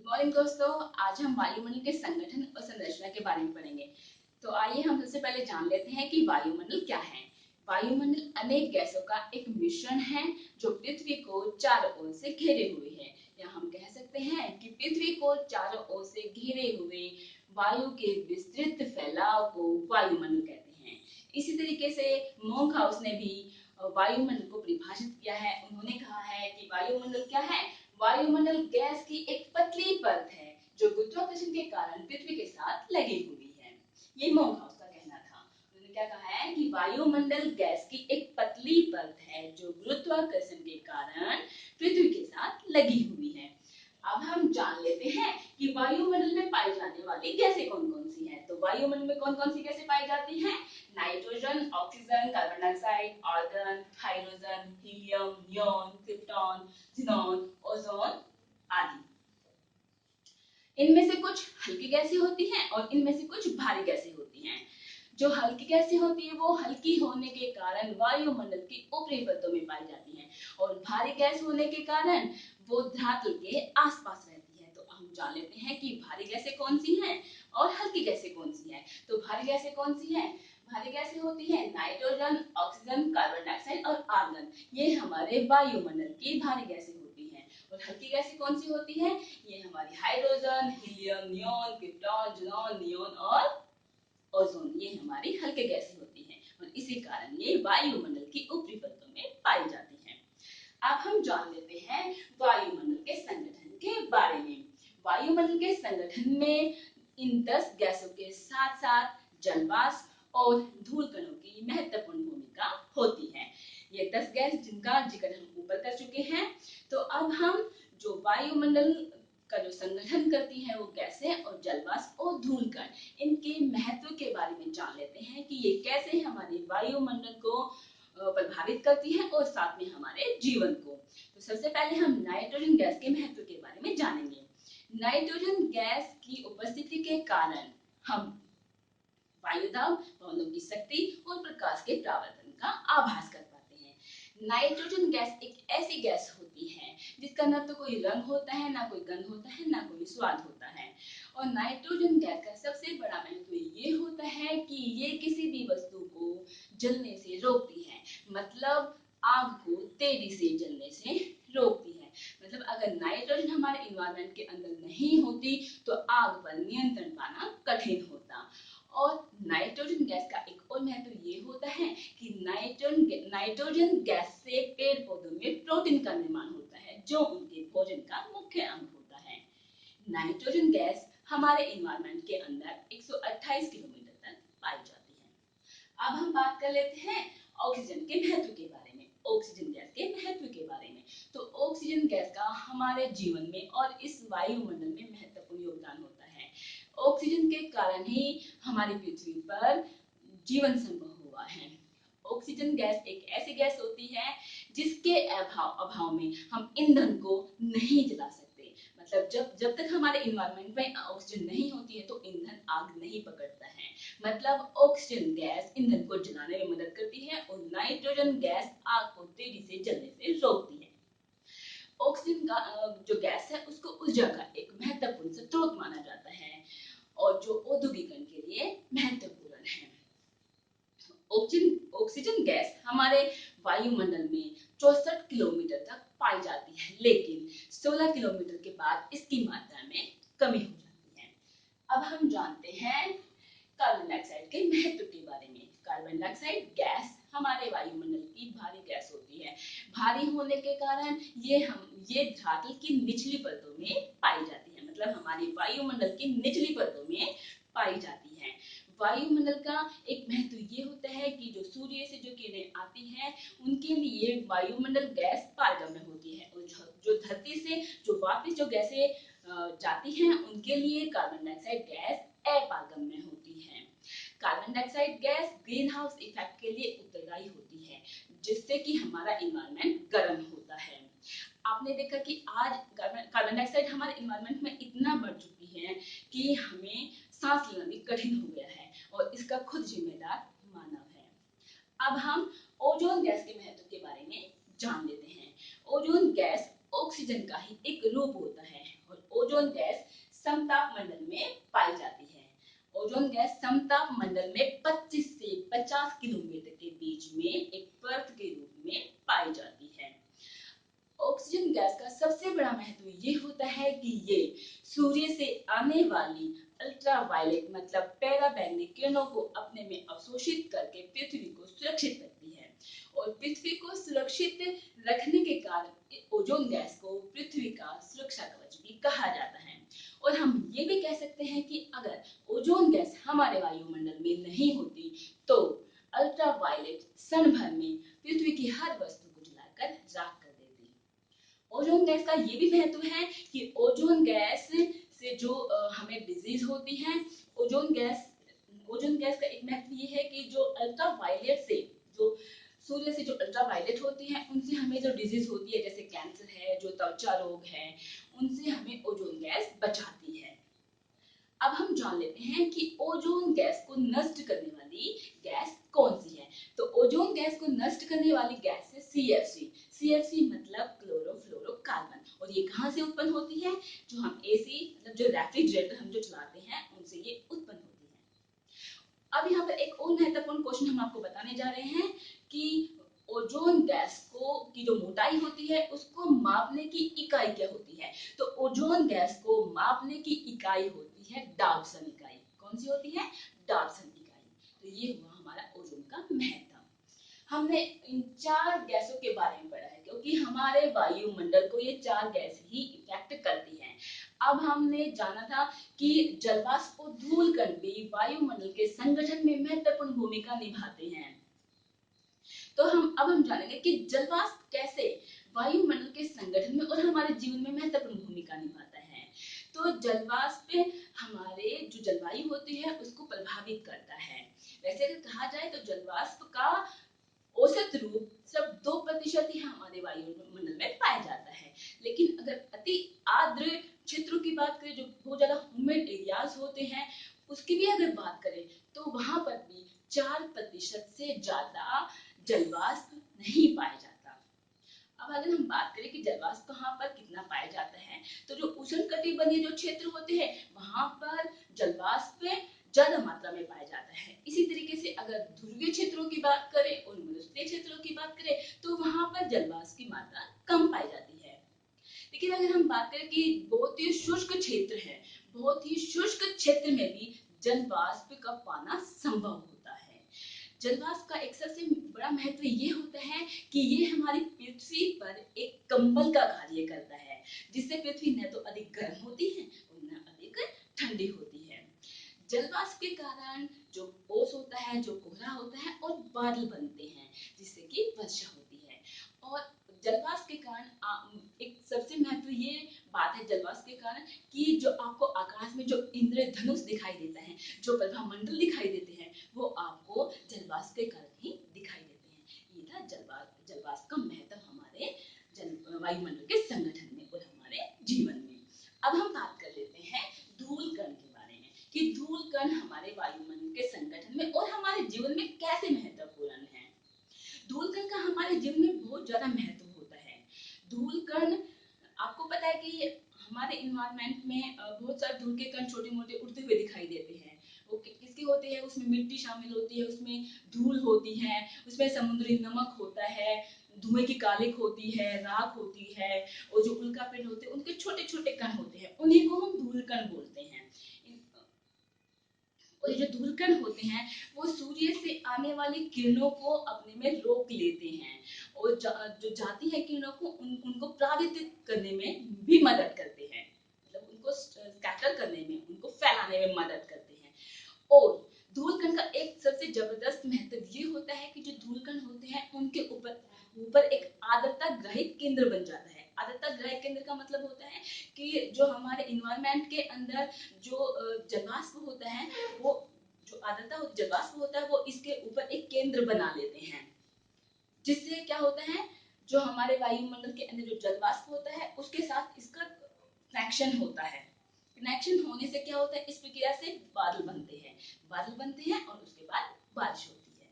Morning दोस्तों, आज हम वायुमंडल के संगठन और संरचना के बारे में पढ़ेंगे। तो आइए हम सबसे पहले जान लेते हैं कि वायुमंडल क्या है। वायुमंडल अनेक गैसों का एक मिश्रण है जो पृथ्वी को चारों ओर से घेरे हुए है, या हम कह सकते हैं कि पृथ्वी को चारों ओर से घेरे हुए वायु के विस्तृत फैलाव को वायुमंडल कहते हैं। इसी तरीके से मोंकहाउस ने भी वायुमंडल को परिभाषित किया है। उन्होंने कहा है कि वायुमंडल क्या है। वायुमंडल गैस की एक पतली परत है जो गुरुत्वाकर्षण के कारण पृथ्वी के साथ लगी हुई है। ये मोंकहाउस का कहना था। उन्होंने क्या कहा है कि वायुमंडल गैस की एक पतली परत है जो गुरुत्वाकर्षण के कारण पृथ्वी के साथ लगी हुई है। अब हम जान लेते हैं कि वायुमंडल में पाई जाने वाली गैसें कौन कौन सी हैं। तो वायुमंडल में कौन कौन सी गैसें पाई जाती हैं? Nitrogen, oxygen, carbon dioxide, argon, hydrogen, helium, neon, krypton, xenon, ozone आदि। इनमें से कुछ हल्की गैसें होती हैं और इनमें से कुछ भारी गैसें होती हैं। जो हल्की गैसें होती है वो हल्की होने के कारण वायुमंडल की ऊपरी परतों में पाई जाती हैं और भारी गैस होने के कारण वो धरातल के आसपास रहती है। तो हम जान लेते हैं कि भारी गैसें कौन सी हैं और हल्की गैसें कौन सी हैं। तो भारी गैसें कौन सी हैं? भारी गैसें होती हैं नाइट्रोजन, ऑक्सीजन, कार्बन डाइऑक्साइड और आर्गन। ये हमारे वायुमंडल की भारी गैसें होती हैं। और हल्की गैसें कौन सी होती हैं? ये हमारी hydrogen, helium, neon, krypton, xenon, neon और ओजोन। ये हमारी हल्के गैसें होती हैं और इसी कारण ये वायुमंडल की ऊपरी परतों में पाई जाती हैं। अब हम जान लेते हैं वायुमंडल के संगठन के बारे में। वायुमंडल के संगठन में इन 10 गैसों के साथ साथ जलवाष्प और धूल कणों की महत्वपूर्ण भूमिका होती है। ये 10 गैस जिनका जिक्र हम ऊपर कर चुके हैं। तो अब हम जो वायुमंडल का जो संगठन करती है वो गैसें और जलवाष्प और धूल कण, इनके महत्व के बारे में जान लेते हैं कि ये कैसे हमारे वायुमंडल को प्रभावित करती है और साथ में हमारे जीवन को। तो सबसे पहले हम नाइट्रोजन गैस के महत्व के बारे में जानेंगे। नाइट्रोजन गैस की उपस्थिति के कारण हम वायुदाब, पवनों की शक्ति और प्रकाश के प्रावर्तन का आभास कर पाते हैं। नाइट्रोजन गैस एक ऐसी गैस होती है जिसका न तो कोई रंग होता है, ना कोई गंध होता है, ना कोई स्वाद होता है। और नाइट्रोजन गैस का सबसे बड़ा महत्व ये होता है कि ये किसी भी वस्तु को जलने से रोकती है। मतलब आग को तेजी से जलने से रोकती है। मतलब अगर नाइट्रोजन हमारे इन्वायरमेंट के अंदर नहीं होती तो आग पर नियंत्रण पाना कठिन होता। और नाइट्रोजन गैस का एक और महत्व ये होता है कि नाइट्रोजन गैस से पेड़ पौधों में प्रोटीन का निर्माण होता है जो उनके भोजन का मुख्य अंग होता है। नाइट्रोजन गैस हमारे इन्वायरमेंट के अंदर 128 किलोमीटर तक पाई जाती है। अब हम बात कर लेते हैं ऑक्सीजन के महत्व के बारे में, ऑक्सीजन गैस के महत्व के बारे में। तो ऑक्सीजन गैस का हमारे जीवन में और इस वायुमंडल में महत्वपूर्ण योगदान होता है। ऑक्सीजन के कारण ही हमारी पृथ्वी पर जीवन संभव हुआ है। ऑक्सीजन गैस एक ऐसी गैस होती है जिसके अभाव में हम ईंधन को नहीं जला सकते। मतलब जब तक हमारे इन्वायरमेंट में ऑक्सीजन नहीं होती है तो ईंधन आग नहीं पकड़ता है। मतलब ऑक्सीजन गैस ईंधन को जलाने में मदद करती है और नाइट्रोजन गैस आग को तेजी से जलने से रोकती है। ऑक्सीजन का जो गैस है उसको ऊर्जा का एक महत्वपूर्ण स्रोत माना जाता है और जो औद्योगिकरण के लिए महत्वपूर्ण है। ऑक्सीजन गैस हमारे वायुमंडल में 64 किलोमीटर तक पाई जाती है, लेकिन 16 किलोमीटर के बाद इसकी मात्रा में कमी हो जाती है। अब हम जानते हैं कार्बन डाइऑक्साइड के महत्व के बारे में। कार्बन डाइऑक्साइड गैस हमारे वायुमंडल की भारी गैस होती है। भारी होने के कारण ये धरातल की निचली परतों में पाई जाती है। मतलब हमारी वायुमंडल की निचली परतों में पाई जाती है। वायुमंडल का एक महत्व ये होता है कि जो सूर्य से जो किरणें आती हैं उनके लिए वायुमंडल गैस पारगम्य होती है और जो धरती से जो वापस जो गैसें जाती हैं उनके लिए कार्बन डाइऑक्साइड गैस अपारगम्य होती है। Carbon dioxide gas green house effect के लिए उत्तरदायी होती है जिससे कि हमारा इन्वायरमेंट गर्म होता है। आपने देखा कि आज कार्बन डाइऑक्साइड हमारे इन्वायरमेंट में इतना बढ़ चुकी है कि हमें सांस लेना भी कठिन हो गया है और इसका खुद जिम्मेदार मानव है। अब हम ओजोन गैस के महत्व के बारे में जान लेते हैं। ओजोन गैस ऑक्सीजन का ही एक रूप होता है और ओजोन गैस समताप मंडल में पाई जाती है। ओजोन गैस समताप मंडल में 25 से 50 किलोमीटर के बीच में एक परत के रूप में पाई जाती है। ऑक्सीजन गैस का सबसे बड़ा महत्व ये होता है कि ये सूर्य से आने वाली अल्ट्रावायलेट मतलब पराबैंगनी किरणों को अपने में अवशोषित करके पृथ्वी को सुरक्षित रखती है और पृथ्वी को सुरक्षित रखने के कारण ओजोन गैस को पृथ्वी का सुरक्षा कवच भी कहा जाता है। और हम ये भी कह सकते हैं कि अगर ओजोन गैस हमारे वायुमंडल में नहीं होती तो अल्ट्रावायलेट क्षण भर में पृथ्वी की हर वस्तु को जलाकर राख कर देती। ओजोन गैस का ये भी महत्व है कि ओजोन गैस से जो हमें डिजीज होती है, ओजोन गैस का एक महत्व ये है कि जो अल्ट्रावायलेट से जो सूर्य से जो अल्ट्रावायलेट होती है उनसे हमें जो डिजीज होती है जैसे कैंसर है, जो त्वचा रोग है, उनसे हमें ओजोन गैस बचाती है। अब हम जान लेते हैं कि ओजोन गैस को नष्ट करने वाली गैस कौन सी है। तो ओजोन गैस को नष्ट करने वाली गैस है सीएफसी। सीएफसी मतलब क्लोरोफ्लोरोकार्बन। और ये कहाँ से उत्पन्न होती है? जो हम एसी मतलब जो रेफ्रिजरेटर हम जो चलाते हैं उनसे ये उत्पन्न होती है। अब यहाँ पर एक और महत्वपूर्ण क्वेश्चन हम आपको बताने जा रहे हैं कि ओजोन गैस को की जो मोटाई होती है उसको मापने की इकाई क्या होती है। तो ओजोन गैस को मापने की इकाई होती है डाल्टन इकाई। कौन सी होती है? डाल्टन इकाई। तो ये हुआ हमारा ओजोन का महत्व। हमने इन 4 गैसों के बारे में पढ़ा है क्योंकि हमारे वायुमंडल को ये 4 गैस ही इफेक्ट करती हैं। अब हमने जाना था कि जलवाष्प और धूलकण भी वायुमंडल के संगठन में महत्वपूर्ण भूमिका निभाते हैं। तो अब हम जानेंगे कि जलवाष्प कैसे वायुमंडल के संगठन में और हमारे जीवन में महत्वपूर्ण भूमिका निभाता है। तो जलवाष्प हमारे जो जलवायु होती है उसको प्रभावित करता है। वैसे अगर कहा जाए तो जलवाष्प का औसत रूप सिर्फ 2% ही हमारे वायुमंडल में पाया जाता है। लेकिन अगर अति आर्द्र क्षेत्रों की बात करें, जो बहुत ज्यादा ह्यूमिड एरियाज होते हैं, उसकी भी अगर बात करें तो वहां पर भी 4% से ज्यादा जलवाष्प नहीं पाया जाता। अब अगर हम बात करें कि जलवाष्प कहाँ पर कितना पाया जाता है, तो जो उष्णकटिबंधीय जो क्षेत्र होते हैं वहां पर जलवाष्प ज्यादा मात्रा में पाया जाता है। इसी तरीके से अगर ध्रुवीय क्षेत्रों की बात करें और मरुस्थलीय क्षेत्रों की बात करें तो वहां पर जलवाष्प की मात्रा कम पाई जाती है। लेकिन अगर हम बात करें कि बहुत ही शुष्क क्षेत्र है, बहुत ही शुष्क क्षेत्र में भी जलवाष्प का पाना संभव होता है। जलवाष्प का एक सबसे बड़ा महत्व ये होता है कि ये हमारी पृथ्वी पर एक कंबल का कार्य करता है, जिससे पृथ्वी न तो अधिक गर्म होती है और न अधिक ठंडी होती है। जलवाष्प के कारण जो ओस होता है, जो कोहरा होता है और बादल बनते हैं जिससे कि वर्षा होती है। और जलवाष्प के कारण एक सबसे महत्व ये बात है जलवाष्प के कारण कि जो आपको आकाश में जो इंद्रधनुष दिखाई देता है, जो प्रभामंडल दिखाई देते हैं, वो आपको जलवाष्प के कारण ही दिखाई देते हैं। ये था जलवाष्प का महत्व हमारे वायुमंडल के संगठन में और हमारे जीवन में। अब हम बात कर लेते हैं धूलकण के बारे में कि धूलकण हमारे वायुमंडल के संगठन में और हमारे जीवन में कैसे महत्वपूर्ण है। धूलकण का हमारे जीवन में बहुत ज्यादा महत्व होता है। धूलकण आपको पता है कि हमारे इन्वायरमेंट में बहुत सारे धूल के कण छोटे मोटे उड़ते हुए दिखाई देते हैं। वो किसके होते हैं? उसमें मिट्टी शामिल होती है, उसमें धूल होती है, उसमें समुद्री नमक होता है, धुएं की कालिक होती है, राख होती है और जो उल्कापिंड होते हैं उनके छोटे छोटे कण होते हैं, उन्हीं को हम धूलकण बोलते हैं। और ये जो धूलकण होते हैं वो सूर्य से आने वाली किरणों को अपने में रोक लेते हैं और जो जाती है किरणों को उनको परावर्तित करने में भी मदद करते हैं, मतलब उनको स्कैटर करने में, उनको फैलाने में मदद करते हैं। और धूलकण का एक सबसे जबरदस्त महत्व ये होता है कि जो धूलकण होते हैं उनके ऊपर एक आर्द्रता ग्रहित केंद्र बन जाता है। आर्द्रता ग्रहित केंद्र का मतलब होता है कि जो हमारे इन्वायरमेंट के अंदर जो जलवाष्प होता है, वो जो आर्द्रता जलवाष्प होता है वो इसके ऊपर एक केंद्र बना लेते हैं, जिससे क्या होता है, जो हमारे वायुमंडल के अंदर जो जलवाष्प होता है उसके साथ इसका कनेक्शन होता है। कनेक्शन होने से क्या होता है, इस प्रक्रिया से बादल बनते हैं, और उसके बाद बारिश होती है।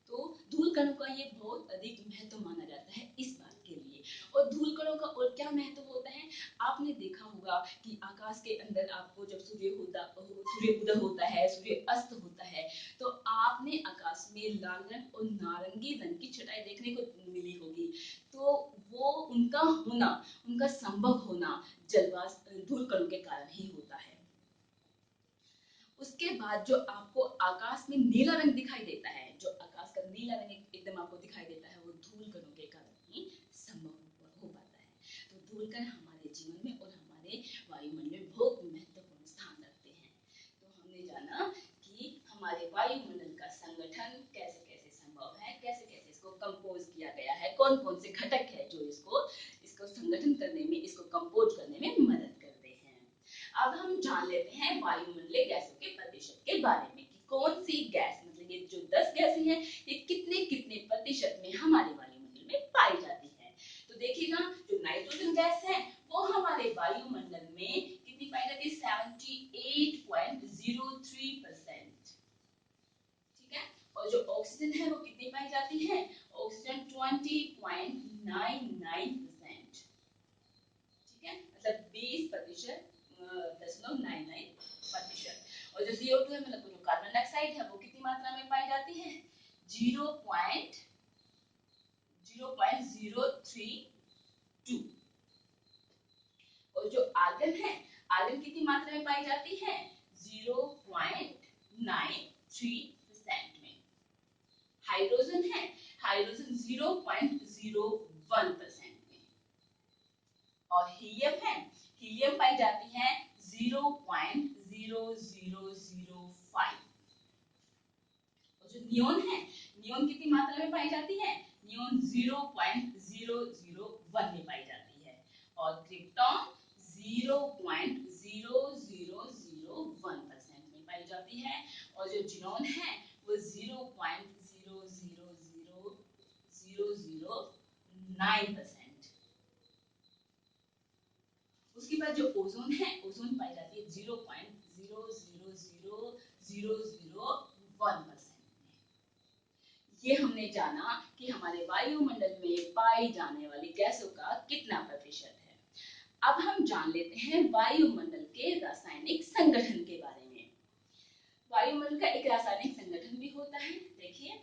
तो धूल कणों का ये बहुत अधिक महत्व माना जाता है इस बात के लिए। और धूल कणों का और क्या महत्व होता है? आपने देखा होगा कि आकाश के अंदर आपको जब सूर्य उदय होता है, सूर्य अस्त होता है, तो आपने आकाश में लाल रंग और नारंगी रंग की छटाई देखने को मिली होगी। तो वो उनका संभव होना जलवाष्प धूल कणों के कारण ही होता है। उसके बाद जो आपको आकाश में नीला रंग दिखाई देता है, जो आकाश का नीला रंग एकदम आपको दिखाई देता है, वो धूल कणों के कारण ही संभव हो पाता है। तो धूल कण हमारे जीवन में और हमारे वायुमंडल में बहुत महत्वपूर्ण स्थान रखते हैं। तो हमने जाना कि हमारे वायुमंडल का संगठन कैसे कैसे संभव है, कैसे कैसे इसको कंपोज किया गया है, कौन कौन से घटक है जो इसको संगठन करने में, इसको कंपोज करने में मदद करते हैं। अब हम जान लेते हैं वायुमंडलीय गैसों के प्रतिशत के बारे में कि कौन सी गैस, मतलब ये जो 10 गैसें हैं, ये कितने कितने प्रतिशत में हमारे वायुमंडल में पाई जाती है। तो देखिएगा, जो नाइट्रोजन गैस है वो हमारे वायुमंडल में कितनी पाई जाती है? 78.03%। ठीक है। और जो ऑक्सीजन है वो कितनी पाई जाती है? ऑक्सीजन 20.99%। ठीक है, मतलब 20.99%। और जो CO2 है, मतलब जो कार्बन डाइऑक्साइड है, वो कितनी मात्रा में पाई जाती है? 0.032। और जो आर्गन है, आर्गन कितनी मात्रा में पाई जाती है? 0.93% में। हाइड्रोजन है, हाइड्रोजन 0.01% में। और हीलियम है, हीलियम पाई जाती है 0.0005। और जो नियोन है, नियोन कितनी मात्रा में पाई जाती है? नियोन 0.001 में पाई जाती है। और क्रिप्टॉन 0.0001% में पाई जाती है। और जो जिनोन है वो 0.00009%। उसके बाद जो ओजोन है, ओजोन पाई जाती है 0.00001%। ये हमने जाना कि हमारे वायुमंडल में पाई जाने वाली गैसों का कितना प्रतिशत है। अब हम जान लेते हैं वायुमंडल के रासायनिक संगठन के बारे में। वायुमंडल का एक रासायनिक संगठन भी होता है। देखिए,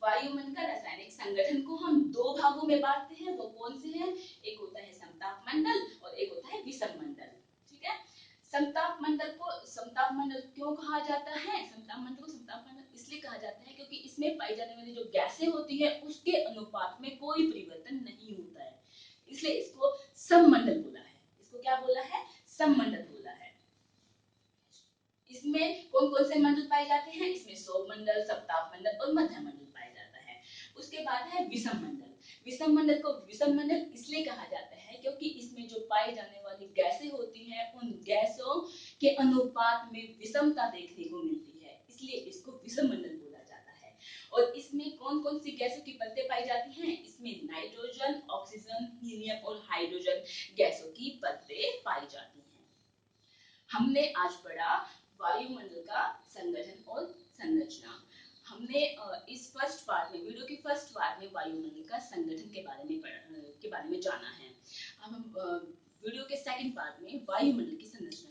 वायुमंडल का रासायनिक संगठन को हम दो भागों में बांटते हैं। वो कौन से हैं? एक होता है समताप मंडल और एक होता है विषम मंडल। ठीक है। समताप मंडल क्यों कहा जाता है? समताप मंडल को समताप मंडल इसलिए कहा जाता है क्योंकि इसमें पाई जाने वाली जो गैसें होती है उसके अनुपात में कोई परिवर्तन नहीं होता है, इसलिए इसको सममंडल बोला है। इसको क्या बोला है? सममंडल बोला है। इसमें कौन कौन से मंडल पाए जाते हैं? इसमें सौर मंडल, सप्ताह मंडल और मध्य मंडल पाया जाता है। उसके बाद है विषम मंडल। विषम मंडल को विषम मंडल इसलिए कहा जाता है क्योंकि इसमें जो पाई जाने वाली गैसें होती हैं उन गैसों के अनुपात में विषमता देखने को मिलती है, इसलिए इसको विषम मंडल बोला जाता है। और इसमें कौन कौन सी गैसों की परतें पाई जाती हैं? इसमें नाइट्रोजन, ऑक्सीजन, हीलियम और हाइड्रोजन गैसों की परतें पाई जाती हैं। हमने आज पढ़ा वायुमंडल का संगठन और संरचना। हमने इस फर्स्ट पार्ट में, वीडियो के फर्स्ट पार्ट में वायुमंडल का संगठन के बारे में जाना है। अब हम वीडियो के सेकंड पार्ट में वायुमंडल की संरचना